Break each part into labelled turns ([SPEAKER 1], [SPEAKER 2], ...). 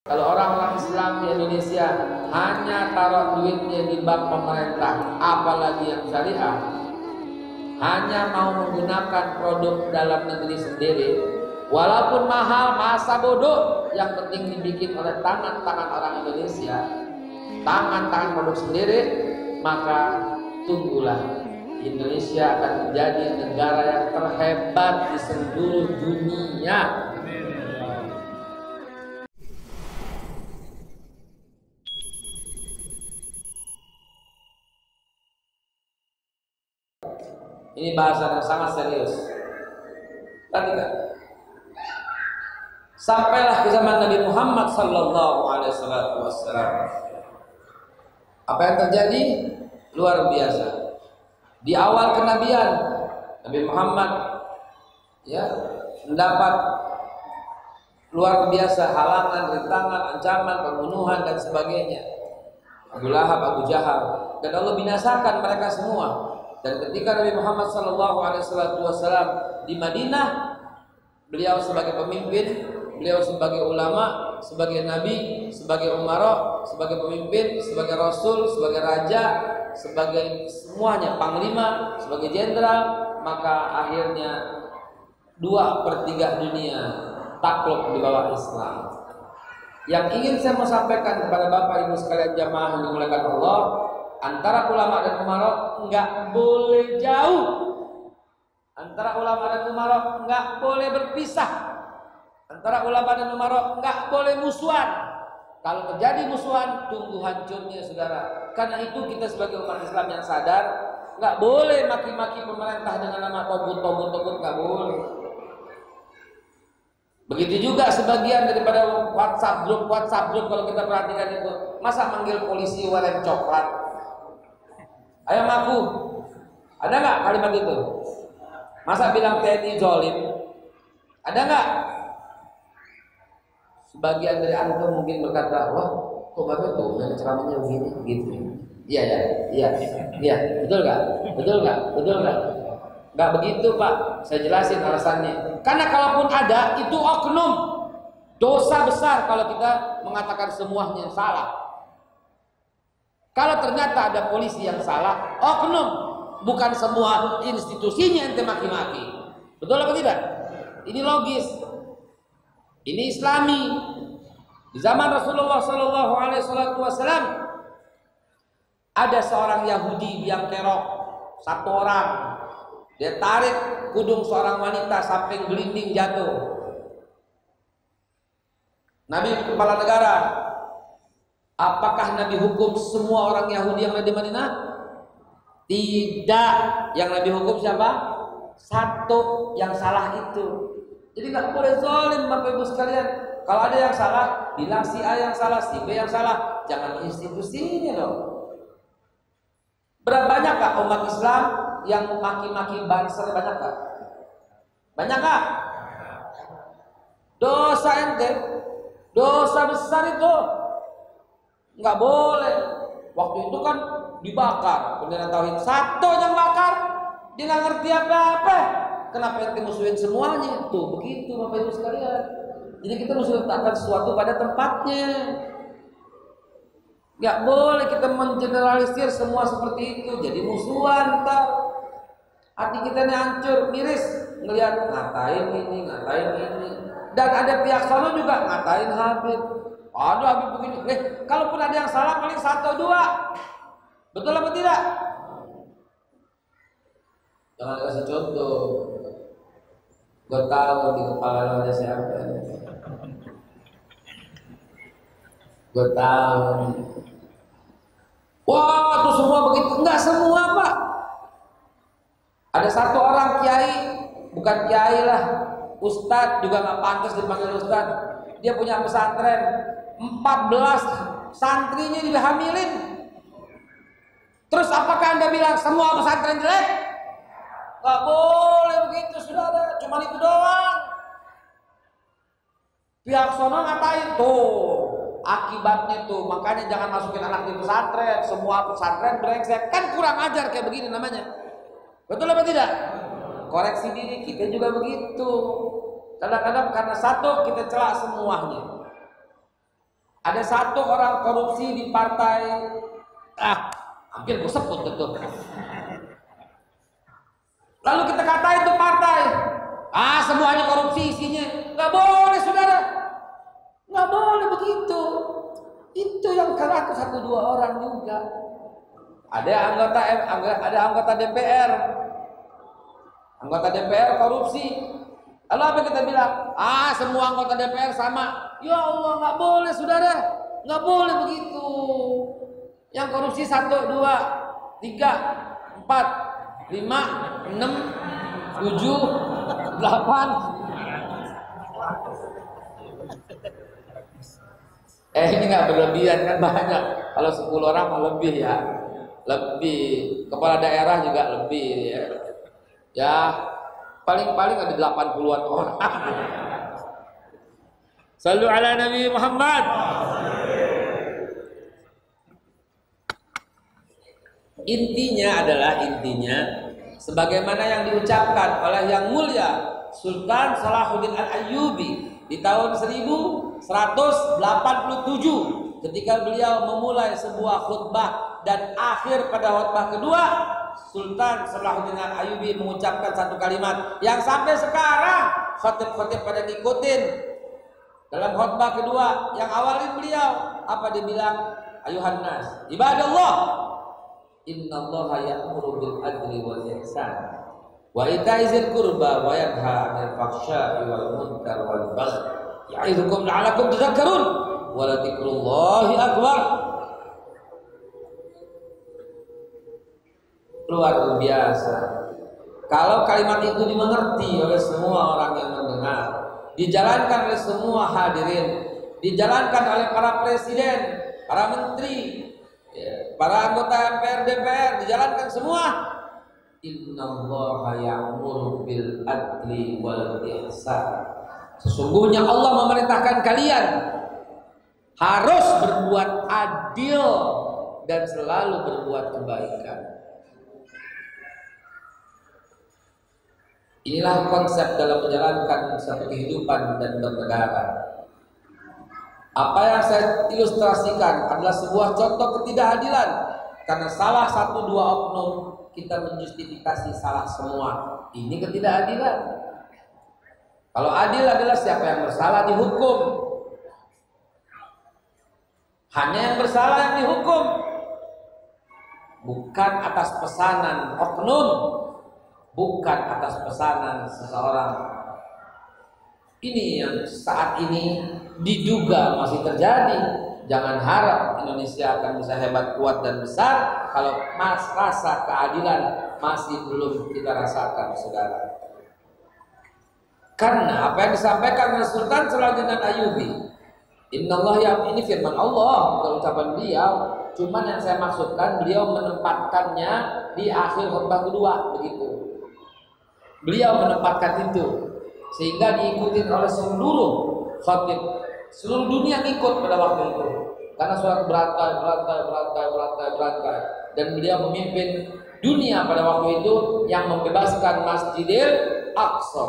[SPEAKER 1] Kalau orang-orang Islam di Indonesia hanya taruh duitnya di bank pemerintah, apalagi yang syariah, hanya mau menggunakan produk dalam negeri sendiri, walaupun mahal, masa bodoh, yang penting dibikin oleh tangan-tangan orang Indonesia, tangan-tangan produk sendiri, maka tunggulah, Indonesia akan menjadi negara yang terhebat di seluruh dunia. Ini bahasa yang sangat serius. Perhatikan. Sampailah ke zaman Nabi Muhammad sallallahu alaihi wasallam. Apa yang terjadi? Luar biasa. Di awal kenabian, Nabi Muhammad mendapat luar biasa halangan, rintangan, ancaman, pembunuhan dan sebagainya. Abu Lahab, Abu Jahal, dan Allah binasakan mereka semua. Dan ketika Nabi Muhammad SAW di Madinah, beliau sebagai pemimpin, beliau sebagai ulama, sebagai nabi, sebagai umara, sebagai pemimpin, sebagai rasul, sebagai raja, sebagai semuanya, panglima, sebagai jenderal, maka akhirnya 2/3 dunia takluk di bawah Islam. Yang ingin saya mau sampaikan kepada Bapak Ibu sekalian jamaah yang dimuliakan Allah, antara ulama dan umara enggak boleh jauh. Antara ulama dan umara enggak boleh berpisah. Antara ulama dan umara enggak boleh musuhan. Kalau terjadi musuhan, tunggu hancurnya saudara. Karena itu kita sebagai umat Islam yang sadar, enggak boleh maki-maki pemerintah dengan nama togut, enggak boleh. Begitu juga sebagian daripada WhatsApp group kalau kita perhatikan itu, masa manggil polisi warna coklat? Ayo ngaku, ada nggak kalimat itu? Masa bilang TNI zolim? Ada nggak? Sebagian dari antum mungkin berkata, wah, kok bapak tuh yang ceramahnya begini, gitu. Iya, betul nggak? Nggak begitu Pak, saya jelasin alasannya. Karena kalaupun ada, itu oknum, dosa besar kalau kita mengatakan semuanya salah. Kalau ternyata ada polisi yang salah, oknum, bukan semua institusinya ente maki-maki. Betul atau tidak? Ini logis. Ini Islami. Di zaman Rasulullah sallallahu alaihi wasallam ada seorang Yahudi yang kerok, satu orang. Dia tarik kudung seorang wanita sampai gelinding jatuh. Nabi kepala negara, apakah Nabi hukum semua orang Yahudi yang ada di Madinah? Tidak. Yang Nabi hukum siapa? Satu yang salah itu. Jadi nggak boleh zalim Bapak Ibu sekalian. Kalau ada yang salah, bilang si A yang salah, si B yang salah. Jangan institusinya dong. Berapa banyak kak umat Islam yang maki-maki banser? Banyak kak? Banyak kak? Dosa ente, dosa besar itu. Nggak boleh. Waktu itu kan dibakar bendera tauhid, satu yang bakar, dia nggak ngerti apa-apa. Kenapa ente musuhin semuanya? Tuh begitu Bapak Ibu sekalian. Jadi kita mesti letakkan sesuatu pada tempatnya. Nggak boleh kita mengeneralisir semua seperti itu. Jadi musuhan ntar. Hati kita ini hancur, miris ngelihat ngatain ini. Dan ada pihak sana juga ngatain Habib. Aduh Habib begini. Kalaupun ada yang salah paling 1 2. Betul apa tidak? Jangan kasih contoh. Gue tahu di kepala lo ada siapa. Gue tahu. Wah, itu semua begitu. Enggak semua Pak. Ada satu orang kiai, bukan kiai lah, ustadz juga nggak pantas dipanggil ustadz. Dia punya pesantren, 14 santrinya dihamilin. Terus apakah Anda bilang semua pesantren jelek? Gak boleh begitu saudara, cuma itu doang. Pihak sono ngatain tuh, akibatnya tuh, makanya jangan masukin anak di pesantren. Semua pesantren brengsek, kan kurang ajar kayak begini namanya. Betul apa tidak? Koreksi diri kita juga begitu. Kadang-kadang karena satu kita celak semuanya. Ada satu orang korupsi di partai, hampir gue sebut itu. Lalu kita katain itu partai, semuanya korupsi isinya. Nggak boleh saudara, nggak boleh begitu. Itu yang kalah satu dua orang juga. Ada anggota DPR, korupsi. Lalu apa kita bilang? Semua anggota DPR sama. Ya Allah, nggak boleh saudara, nggak boleh begitu. Yang korupsi 1, 2, 3, 4, 5, 6, 7, 8. Ini nggak berlebihan kan, banyak. Kalau 10 orang lebih ya, lebih. Kepala daerah juga lebih ya. Ya paling-paling ada 80-an orang. Sallu ala Nabi Muhammad. Intinya sebagaimana yang diucapkan oleh yang mulia Sultan Salahuddin Al-Ayyubi di tahun 1187 ketika beliau memulai sebuah khutbah, dan akhir pada khutbah kedua Sultan Salahuddin Al-Ayyubi mengucapkan satu kalimat yang sampai sekarang khatib-khatib pada ngikutin. Dalam khutbah kedua yang awalin beliau apa dibilang? Ayuhan nas ibadallah, innallaha ya'muru bil adli wal ihsan wa ita'i dzil qurba wa yanha 'anil fahsya'i wal munkar wal baghi ya'idzukum la'allakum tadhakkarun wa la dzikrullahi akbar. Luar biasa. Kalau kalimat itu dimengerti oleh semua orang yang mendengar, dijalankan oleh semua hadirin, dijalankan oleh para presiden, para menteri, para anggota MPR, DPR, dijalankan semua. Innallaha ya'muru bil adli wal ihsan. Sesungguhnya Allah memerintahkan kalian harus berbuat adil dan selalu berbuat kebaikan. Inilah konsep dalam menjalankan satu kehidupan dan bernegara. Apa yang saya ilustrasikan adalah sebuah contoh ketidakadilan, karena salah 1-2 oknum kita menjustifikasi salah semua. Ini ketidakadilan. Kalau adil adalah siapa yang bersalah dihukum, hanya yang bersalah yang dihukum, bukan atas pesanan oknum, bukan atas pesanan seseorang. Ini yang saat ini diduga masih terjadi. Jangan harap Indonesia akan bisa hebat, kuat dan besar kalau rasa keadilan masih belum kita rasakan, saudara. Karena apa yang disampaikan oleh Sultan Salahuddin Al-Ayyubi, Innallaha, ini firman Allah, bukan ucapan beliau. Cuman yang saya maksudkan, beliau menempatkannya di akhir khutbah kedua, begitu. Beliau menempatkan itu sehingga diikuti oleh seluruh khatib, seluruh dunia ngikut pada waktu itu, karena surat berantai, dan beliau memimpin dunia pada waktu itu yang membebaskan Masjidil Aqsa.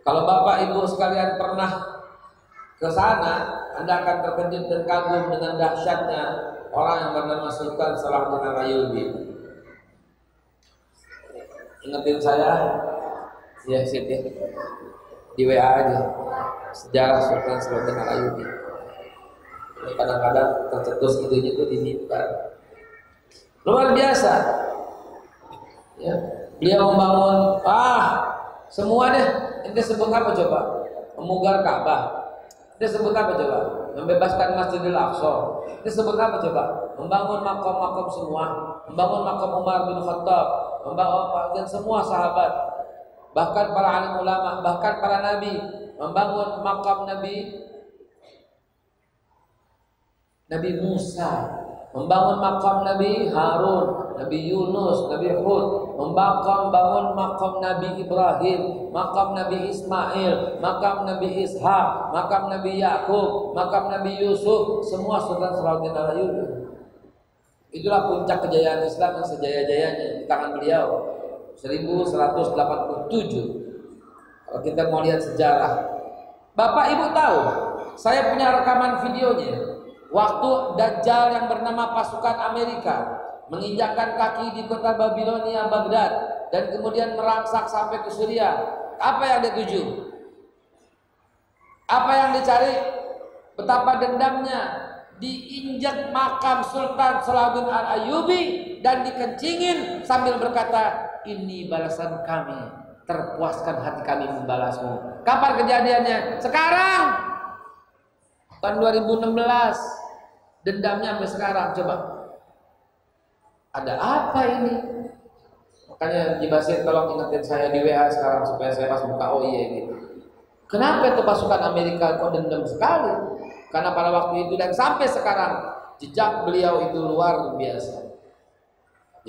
[SPEAKER 1] Kalau Bapak Ibu sekalian pernah ke sana, Anda akan terkejut dan kagum dengan dahsyatnya orang yang bernama Sultan Salahuddin Al-Ayyubi. Ingetin saya, ya sini di WA aja sejarah Sultan Salahuddin Al-Ayyubi. Kadang-kadang tercetus idenya itu diminta. Luar biasa. Ya, beliau membangun semua deh. Ente sebut apa coba? Memugar Ka'bah. Ente sebut apa coba? Membebaskan Masjidil Aqsa. Ente sebut apa coba? Membangun makam-makam semua. Membangun makam Umar bin Khattab, membangun dan semua sahabat, bahkan para alim ulama, bahkan para nabi, membangun makam Nabi Musa, membangun makam Nabi Harun, Nabi Yunus, Nabi Hud, membangun makam Nabi Ibrahim, makam Nabi Ismail, makam Nabi Ishak, makam Nabi Yakub, makam Nabi Yusuf, semua Sultan Salahuddin Al-Ayyubi. Itulah puncak kejayaan Islam yang sejaya-jayanya di tangan beliau 1187. Kalau kita mau lihat sejarah, Bapak Ibu tahu Saya punya rekaman videonya. Waktu Dajjal yang bernama pasukan Amerika menginjakkan kaki di kota Babilonia, Baghdad, dan kemudian merangsak sampai ke Suriah. Apa yang dia tuju? Apa yang dicari? Betapa dendamnya. Diinjak makam Sultan Salahuddin Al-Ayyubi dan dikencingin sambil berkata, ini balasan kami, terpuaskan hati kami membalasmu. Kapan kejadiannya? Sekarang, tahun 2016. Dendamnya sampai sekarang. Coba, ada apa ini? Makanya Jibasin tolong ingetin saya di WA sekarang supaya saya pas buka gitu. Kenapa itu pasukan Amerika kok dendam sekali? Karena pada waktu itu dan sampai sekarang jejak beliau itu luar biasa.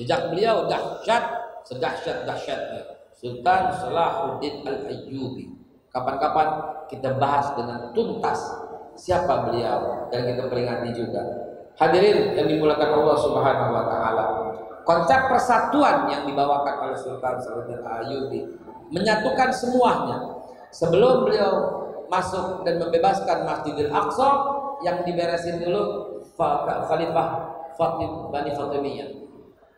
[SPEAKER 1] Jejak beliau dahsyat, sedahsyat-dahsyatnya Sultan Salahuddin Al-Ayyubi. Kapan-kapan kita bahas dengan tuntas siapa beliau dan kita peringati juga. Hadirin yang dimuliakan Allah Subhanahu wa taala. Konsep persatuan yang dibawakan oleh Sultan Salahuddin Al-Ayyubi menyatukan semuanya. Sebelum beliau masuk dan membebaskan Masjidil Aqsa, yang diberesin dulu Khalifah Bani Fatimiyah,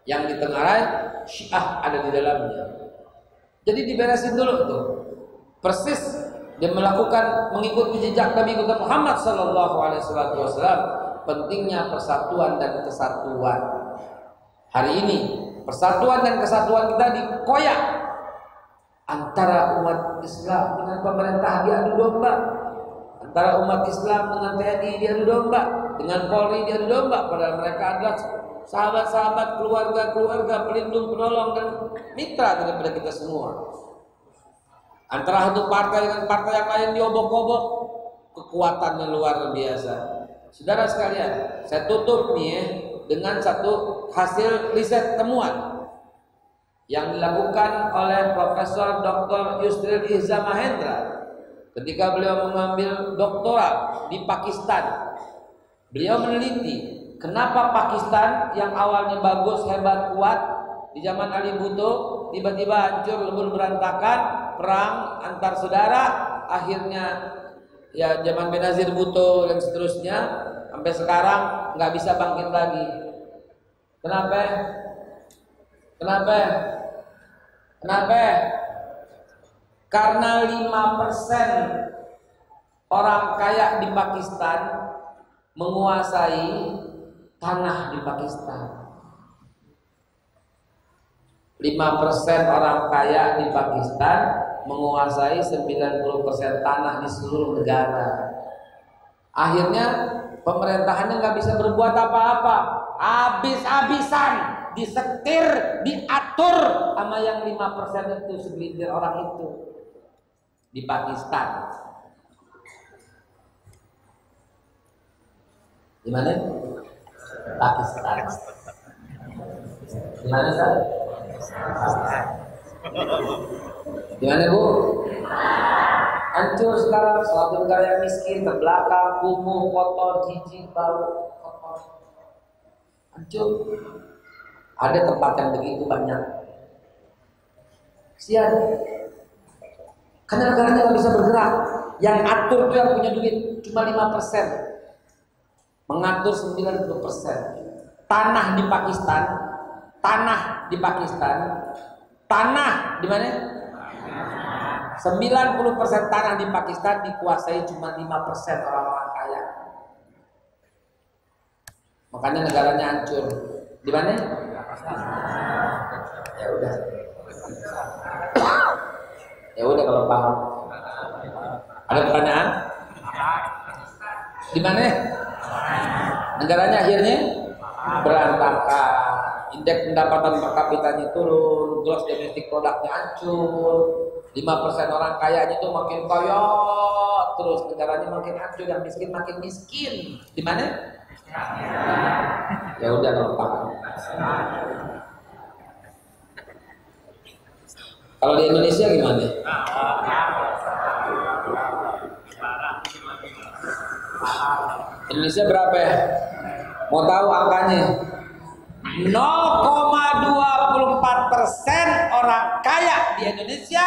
[SPEAKER 1] yang ditengarai Syiah ada di dalamnya. Jadi diberesin dulu tuh. Persis dia melakukan mengikuti jejak Nabi Muhammad sallallahu alaihi wasallam, pentingnya persatuan dan kesatuan. Hari ini persatuan dan kesatuan kita dikoyak antara umat Islam dengan pemerintah diadu domba, antara umat Islam dengan TNI diadu domba, dengan Polri diadu domba, padahal mereka adalah sahabat-sahabat, keluarga-keluarga, pelindung, penolong dan mitra daripada kita semua. Antara satu partai dengan partai yang lain diobok-obok, kekuatannya luar biasa. Saudara sekalian, saya tutup nih dengan satu hasil riset temuan yang dilakukan oleh Profesor Dr. Yusril Iza Mahendra ketika beliau mengambil doktorat di Pakistan. Beliau meneliti kenapa Pakistan yang awalnya bagus, hebat, kuat di zaman Ali Bhutto tiba-tiba hancur, lebur berantakan, perang antar saudara, akhirnya ya zaman Benazir Bhutto dan seterusnya sampai sekarang nggak bisa bangkit lagi. Kenapa? Karena 5% orang kaya di Pakistan menguasai tanah di Pakistan. 5% orang kaya di Pakistan menguasai 90% tanah di seluruh negara. Akhirnya pemerintahannya nggak bisa berbuat apa-apa, habis-habisan, disetir, diatur sama yang 5% itu, segelintir orang itu di Pakistan. Di mana? Pakistan. Di mana Sal? Di mana Bu? Hancur sekarang, suatu negara yang miskin, terbelakang, kumuh, kotor, jijik, bau, kotor. Hancur. Ada tempat yang begitu banyak. Kesian. Karena negaranya nggak bisa bergerak. Yang atur itu yang punya duit cuma 5%. Mengatur 90%. Tanah di Pakistan, tanah di mana? 90% tanah di Pakistan dikuasai cuma 5% orang-orang kaya. Makanya negaranya hancur. Di mana? Ya udah. Ya udah kalau paham. Ada pertanyaan? Di mana? Negaranya akhirnya berantakan. Indeks pendapatan per kapitanya turun, gross domestic produknya hancur. 5% orang kayanya itu makin kaya, terus negaranya makin hancur, yang miskin makin miskin. Di mana? Ya udah kalau paham. Kalau di Indonesia gimana? Indonesia berapa ya? Mau tahu angkanya? 0,24% orang kaya di Indonesia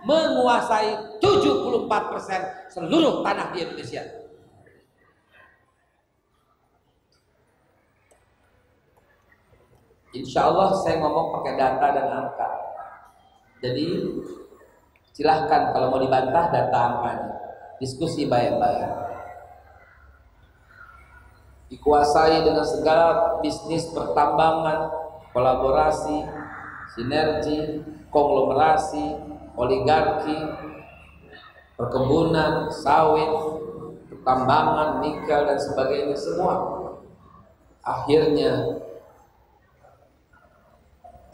[SPEAKER 1] menguasai 74% seluruh tanah di Indonesia. Insya Allah saya ngomong pakai data dan angka. Jadi silahkan kalau mau dibantah data angkanya. Diskusi baik-baik. Dikuasai dengan segala bisnis pertambangan, kolaborasi, sinergi, konglomerasi, oligarki, perkebunan, sawit, pertambangan, nikel dan sebagainya semua. Akhirnya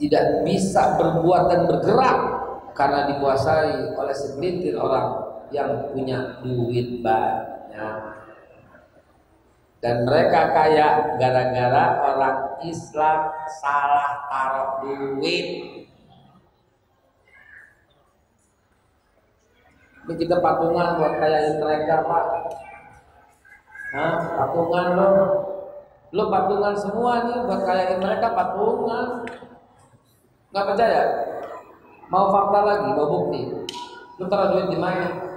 [SPEAKER 1] tidak bisa berbuat dan bergerak karena dikuasai oleh segelintir orang yang punya duit banyak. Dan mereka kaya gara-gara orang Islam salah taruh duit. Ini kita patungan buat kayain mereka, Pak. Hah? Patungan lo patungan semua nih buat kayain mereka, patungan. Nggak percaya? Mau fakta lagi, mau bukti? Lu taruh duit di mana?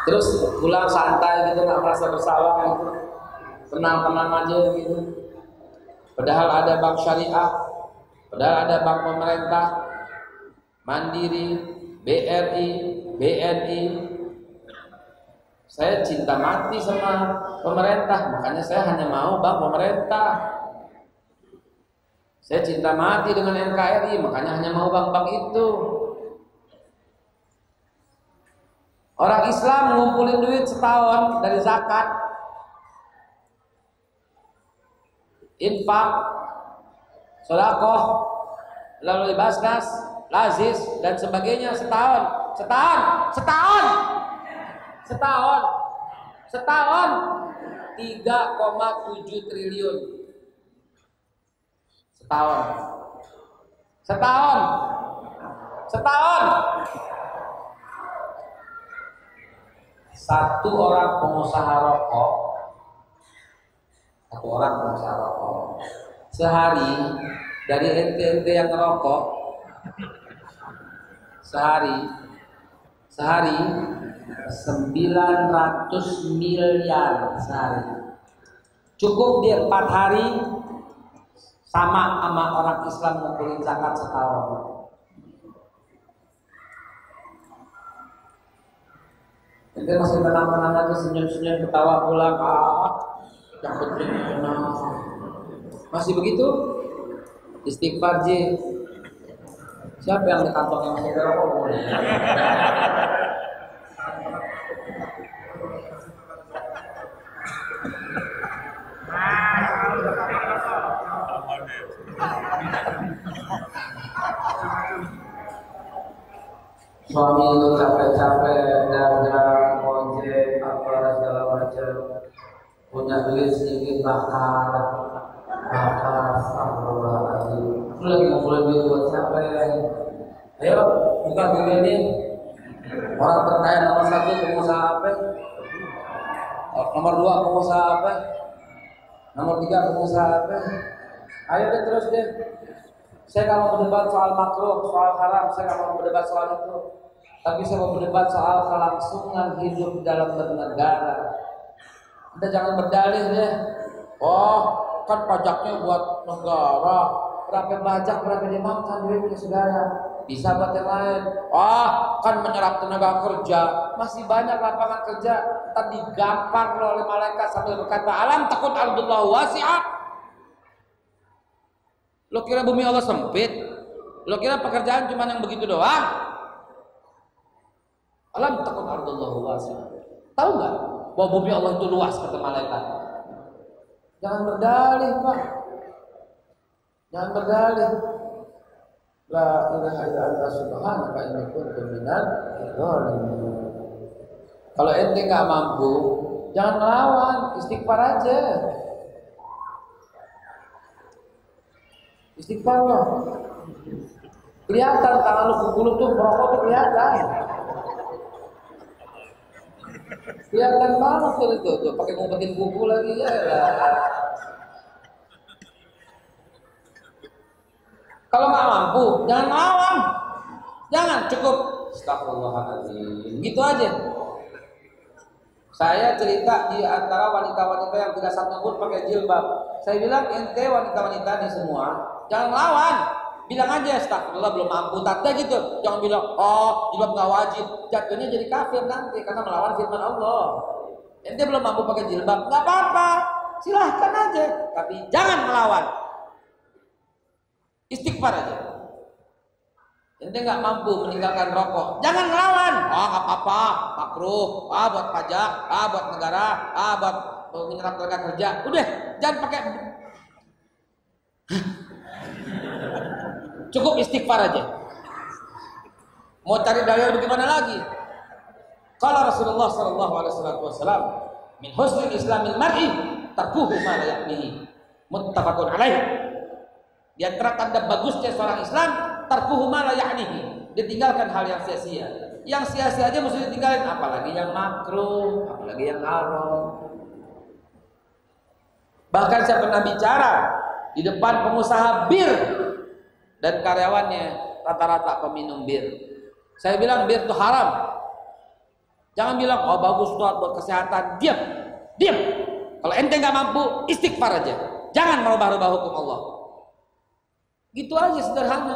[SPEAKER 1] Terus pulang santai gitu, nggak merasa bersalah gitu, tenang-tenang aja gitu. Padahal ada bank syariah, padahal ada bank pemerintah, Mandiri, BRI, BNI. Saya cinta mati sama pemerintah, makanya saya hanya mau bank pemerintah. Saya cinta mati dengan NKRI, makanya hanya mau bank-bank itu. Orang Islam ngumpulin duit setahun dari zakat, infak, sedekah, lalu basnas, lazis dan sebagainya setahun 3,7 triliun setahun. Satu orang pengusaha rokok sehari dari ente yang ngerokok sehari 900 miliar sehari. Cukup dia 4 hari sama orang Islam ngumpulin zakat setahun. Ente masih tenang-tenang aja, senyum-senyum, ketawa pulang, yang penting tenang. Masih begitu? Istighfar Ji. Siapa yang di kantong yang masih rokok? Suami itu capek-capek dagang, ojek, apa segala macam, punya duit sedikit bakar, astagfirullahaladzim. Lu lagi ngumpulin duit buat siapa ya? Ayo buka diri ini. Orang terkaya nomor 1 pengusaha apa? Nomor 2 pengusaha apa? Nomor 3 pengusaha apa? Ayo deh terus deh. Saya nggak mau berdebat soal makruh, soal haram, saya nggak mau berdebat soal itu. Tapi saya mau berdebat soal kelangsungan hidup dalam bernegara. Anda jangan berdalih deh. Oh, kan pajaknya buat negara. Berapa pajak, berapa dimakan duitnya saudara. Bisa buat yang lain. Kan menyerap tenaga kerja. Masih banyak lapangan kerja. Ntar digampar oleh malaikat sambil berkata, alam takut ardullahu wasi'ah. Lo kira bumi Allah sempit? Lo kira pekerjaan cuma yang begitu doang? Alam takut ardullahu wasi'ah. Tahu nggak bahwa bumi Allah itu luas kata malaikat? Jangan berdalih, Pak. Jangan berdalih. La ilaha illa anta subhanaka inni kuntu minadz dzalimin. Kalau ente nggak mampu, jangan melawan, istighfar aja. Istighfar loh. Kelihatan tangan lu pukul tuh merokok tuh kelihatan. Kelihatan banget tuh pakai ngumpetin kuku lagi ya. Kalau nggak mampu, jangan melawan. Jangan, cukup. Astagfirullahaladzim. Gitu aja. Saya cerita di antara wanita-wanita yang tidak satu pun pakai jilbab. Saya bilang, ente wanita-wanita ini semua jangan lawan. Bilang aja, astagfirullah belum mampu, tanda gitu. Jangan bilang, oh jilbab nggak wajib. Jatuhnya jadi kafir nanti karena melawan firman Allah. Ente belum mampu pakai jilbab, nggak apa-apa, silahkan aja. Tapi jangan melawan. Istighfar aja. Ente nggak mampu meninggalkan rokok, jangan melawan. Oh nggak apa-apa, makruh. Buat pajak, buat negara, buat menyerap tenaga kerja. Udah, jangan pakai. Cukup istighfar aja. Mau cari dalil bagaimana lagi? Kalau Rasulullah Shallallahu Alaihi Wasallam, min husnil Islamil mar'i tarkuhu ma la ya'nihi. Muttafaqun alaih. Di antara tanda bagusnya seorang Islam, tarkuhu ma la ya'nihi. Ditinggalkan hal yang sia-sia. Yang sia-sia aja mesti ditinggalin, apalagi yang makruh, apalagi yang haram. Bahkan saya pernah bicara di depan pengusaha bir dan karyawannya rata-rata peminum bir. Saya bilang bir itu haram. Jangan bilang, oh bagus tuh buat kesehatan. Diam, diam. Kalau ente nggak mampu, istighfar aja. Jangan merubah-rubah hukum Allah. Gitu aja sederhana.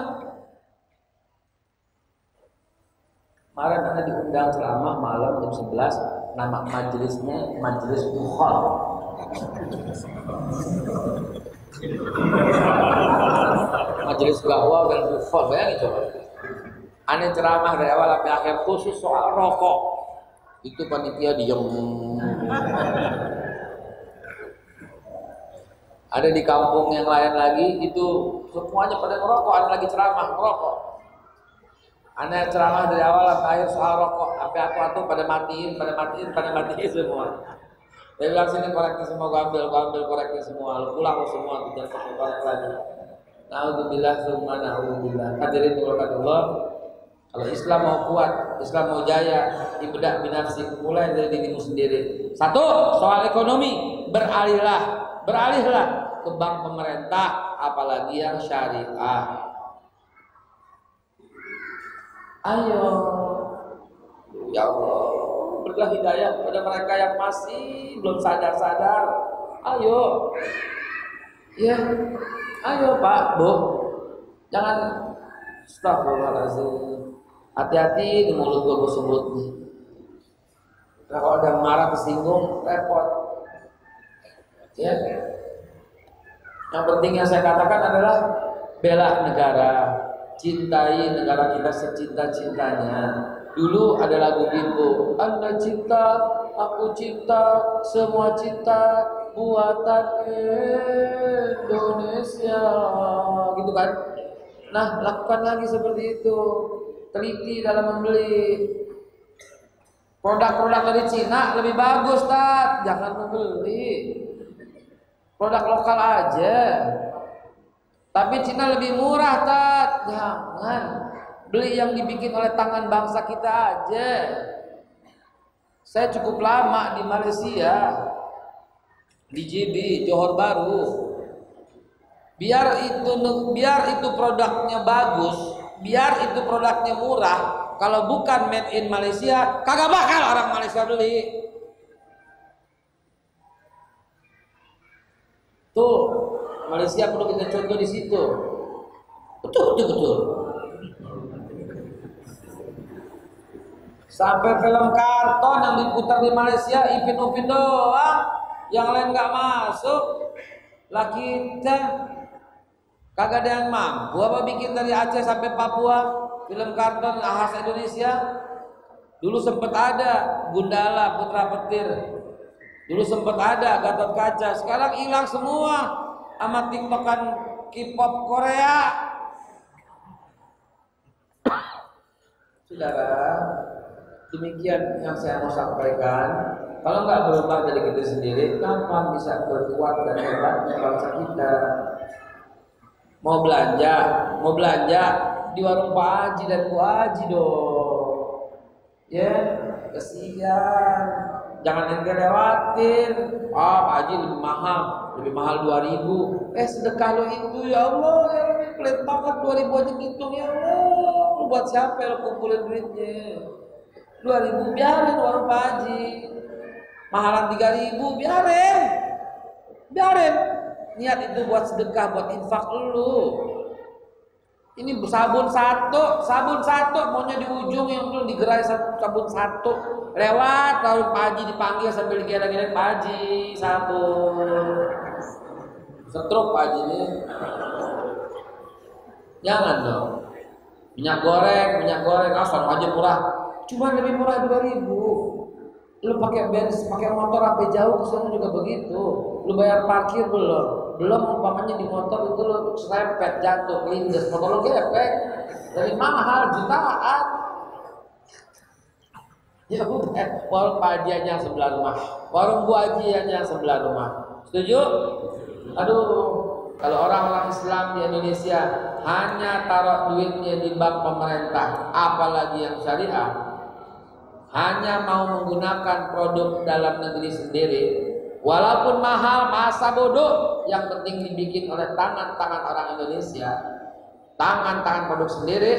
[SPEAKER 1] Kemarin ada diundang ceramah malam jam 11. Nama majelisnya Majelis Bukhol. Majelis dakwah dan Bukhol. Bayangin coba. Aneh ceramah dari awal sampai akhir khusus soal rokok. Itu panitia diem. Ada di kampung yang lain lagi itu semuanya pada merokok, ada lagi ceramah merokok. Ada ceramah dari awal sampai akhir soal rokok, sampai atu-atu pada matiin semua. Dia bilang sini koreknya semua, gua ambil koreknya semua, lu pulang semua, jangan pakai korek lagi. Naudzubillah summa naudzubillah. Hadirin Allah. Kalau Islam mau kuat, Islam mau jaya, ibadah binafsi, mulai dari dirimu sendiri. Satu, soal ekonomi, beralihlah ke bank pemerintah, apalagi yang syariah. Ayo, ya Allah, berilah hidayah kepada mereka yang masih belum sadar. Ayo, ya, ayo Pak, Bu, jangan. Astagfirullahaladzim. Hati-hati di mulut gue sebut nih. Kalau ada marah tersinggung, repot. Ya. Yang penting yang saya katakan adalah bela negara, cintai negara kita secinta-cintanya. Dulu ada lagu gitu, Anda cinta, aku cinta, semua cinta buatan Indonesia, gitu kan? Nah, lakukan lagi seperti itu. Teliti dalam membeli. Produk-produk dari Cina lebih bagus, Tat. Jangan membeli produk lokal aja. Tapi Cina lebih murah, Tat. Jangan beli yang dibikin oleh tangan bangsa kita aja. Saya cukup lama di Malaysia, di JB, Johor Bahru. Biar itu produknya bagus, biar itu produknya murah, kalau bukan made in Malaysia, kagak bakal orang Malaysia beli. Tuh, Malaysia perlu kita contoh di situ. Betul. Sampai film karton yang diputar di Malaysia, Ipin Upin doang, yang lain nggak masuk. Lah kita kagak ada yang mampu apa bikin dari Aceh sampai Papua film karton khas Indonesia. Dulu sempet ada Gundala, Putra Petir. Dulu sempet ada Gatot Kaca. Sekarang hilang semua sama tiktokan K-pop Korea. Saudara, demikian yang saya mau sampaikan. Kalau nggak berubah dari kita sendiri, kapan bisa berkuat dan hebatnya bangsa kita? Mau belanja di warung Pak Haji dan Bu Haji dong. Ya, kesian. Jangan ente lewatin. Pak Haji lebih mahal 2.000. Sedekah lo itu ya Allah, ya Rabbi, pelit banget 2.000 aja ngitung ya Allah. Lu buat siapa lo kumpulin duitnya? 2.000 biarin warung Pak Haji. Mahalan 3.000 biarin. Biarin. Niat itu buat sedekah, buat infak lu. Ini sabun satu maunya di ujung yang belum digerai sabun satu. Lewat lalu Pak Haji dipanggil sambil digeleng-geleng, Pak Haji sabun. Setruk Pak Haji ini. Jangan dong. Minyak goreng, asal aja murah. Cuma lebih murah 2.000. Lu pakai bensin, pakai motor sampai jauh ke sana juga begitu. Lu bayar parkir belum? Belum umpamanya di motor itu lu serempet jatuh, kelindes, motor lu gepek. Dari mahal jutaan. Ya udah, warung Pak Haji aja sebelah rumah, warung Bu Haji aja sebelah rumah. Setuju? Aduh, kalau orang-orang Islam di Indonesia hanya taruh duitnya di bank pemerintah, apalagi yang syariah, hanya mau menggunakan produk dalam negeri sendiri, walaupun mahal, masa bodoh, yang penting dibikin oleh tangan-tangan orang Indonesia, tangan-tangan produk sendiri,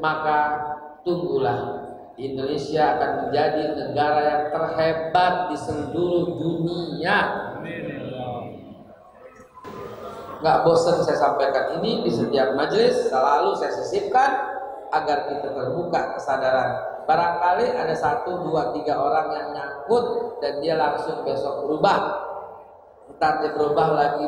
[SPEAKER 1] maka tunggulah, Indonesia akan menjadi negara yang terhebat di seluruh dunia. Nggak bosan saya sampaikan ini di setiap majelis, selalu saya sisipkan agar kita terbuka kesadaran. Barangkali ada 1, 2, 3 orang yang nyangkut dan dia langsung besok berubah. Entar dia berubah lagi,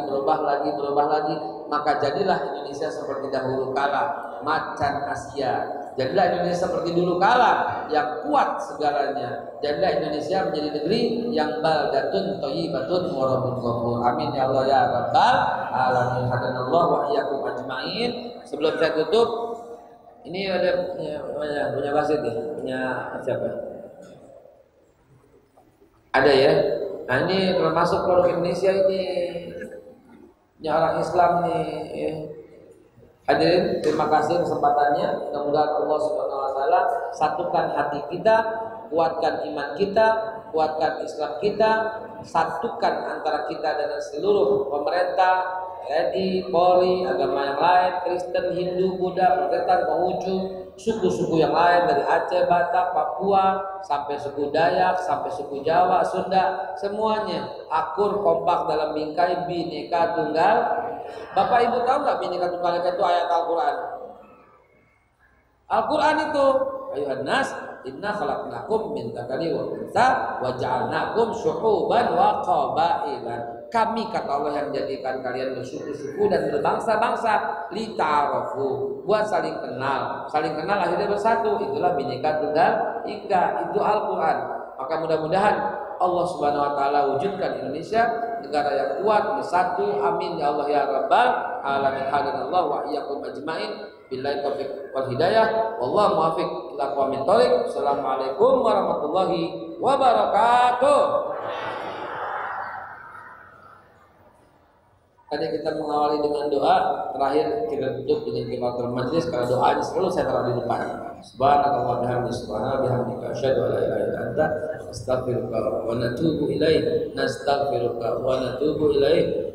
[SPEAKER 1] maka jadilah Indonesia seperti dahulu kala, macan Asia. Jadilah Indonesia seperti dulu kala, yang kuat segalanya. Jadilah Indonesia menjadi negeri yang baldatun thayyibatun wa rabbun ghafur. Amin ya Allah ya rabbal alamin. Hadanallahu wa iyyakum ajmain. Sebelum saya tutup, ini ada punya wasit ya, punya siapa? Ada ya. Nah ini termasuk produk Indonesia ini, orang Islam nih. Ya. Hadirin, terima kasih kesempatannya. Mudah-mudahan Allah Subhanahu Wa Taala satukan hati kita, kuatkan iman kita, kuatkan Islam kita, satukan antara kita dengan seluruh pemerintah, TNI, Polri, agama yang lain, Kristen, Hindu, Buddha, Protestan, Konghucu, suku-suku yang lain dari Aceh, Batak, Papua, sampai suku Dayak, sampai suku Jawa, Sunda, semuanya akur kompak dalam bingkai Bhinneka Tunggal. Bapak Ibu tahu nggak Bhinneka Tunggal Ika itu ayat Al-Quran? Al-Quran itu, ayuhan nas, inna khalaqnakum min dzakari wa untha wa ja'alnakum syu'uban wa qabailan. Kami, kata Allah, yang menjadikan kalian bersuku-suku dan berbangsa-bangsa, lita'arafu, buat saling kenal. Saling kenal akhirnya bersatu. Itulah Bhinneka Tunggal Ika, itu Al-Quran. Maka mudah-mudahan Allah Subhanahu Wa Taala wujudkan Indonesia negara yang kuat, bersatu. Amin ya Allah ya rabbal alamin. Hadanallahu wa iyyakum ajmain. Billahi taufiq wal hidayah. Wallahu muwaffiq ila aqwamit thoriq. Assalamualaikum warahmatullahi wabarakatuh. Tadi kita mengawali dengan doa, terakhir kita tutup dengan kifaratul majlis. Karena doanya selalu saya taruh di depan. Subhanallahi bihamdihi, subhanallahi bihamdika, asyhadu an la ilaha illa anta, astaghfiruka wa natubu ilaik. Nastaghfiruka wa natubu ilaik.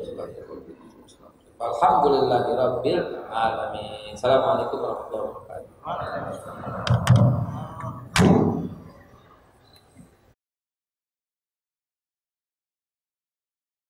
[SPEAKER 1] Alhamdulillahirabbil alamin. Assalamualaikum warahmatullahi wabarakatuh.